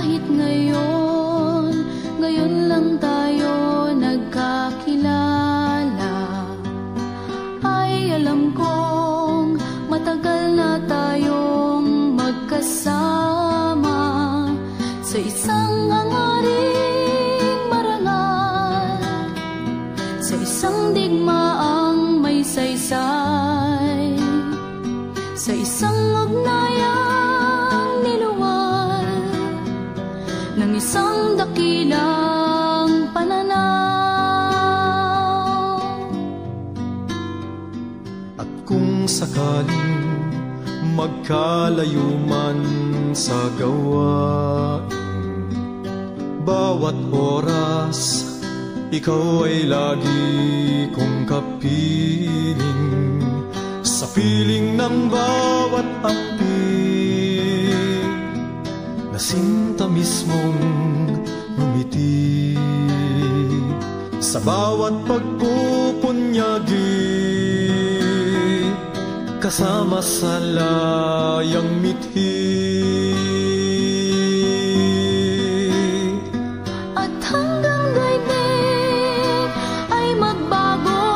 Kahit ngayon lang tayo nagkakilala, ay alam kong matagal na tayong magkasama sa isang hangaring marangal, sa isang digmaang may saysay, sa isang ugnayang niluwal ng isang dakilang pananaw. At kung sakaling magkalayo man sa gawain, bawat oras ikaw ay lagi kong kapiling, sa piling ng bawat api na sinta mismong ngumiti, sa bawat pagpupunyagi kasama sa layang mithi. At hanggang daigdig ay magbago,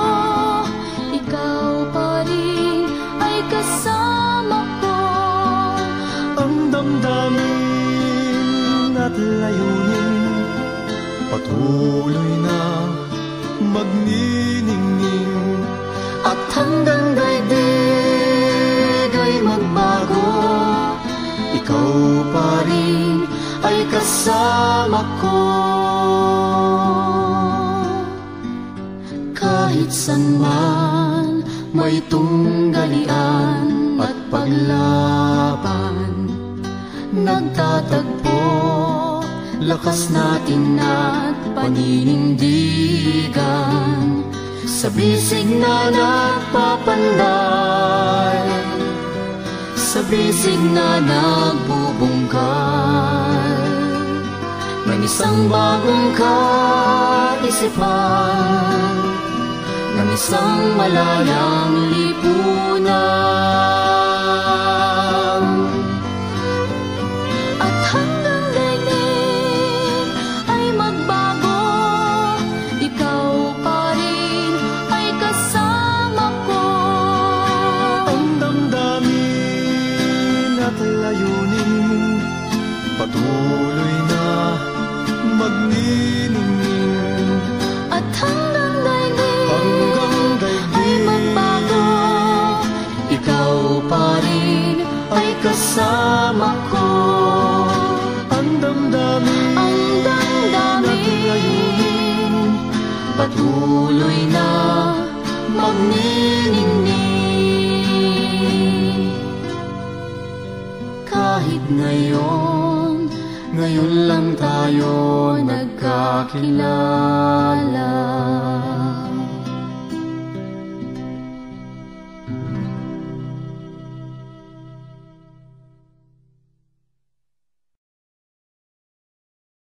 ikaw pa rin ay kasama ko. Ang damdamin at layunin patuloy na magniningning. At hanggang daigdig ay magbago, ikaw pa rin ay kasama ko. Kahit saan man may tunggalian at paglaban, nagtatagpo lakas natin at paninindigan, sa bisig na nagpapanday, sa bisig na nagbubungkal ng isang bagong kaisipan, ng isang malayang lipunan. At hanggang daigdig ay magbago, ikaw pa rin ay kasama ko. Ang damdamin at layunin patuloy na magniningning. At hanggang daigdig ay Hanggang magbago, ikaw pa rin ay kasama ko. Ang damdamin at layunin patuloy na magniningning. Kahit ngayon lang tayo nagkakilala.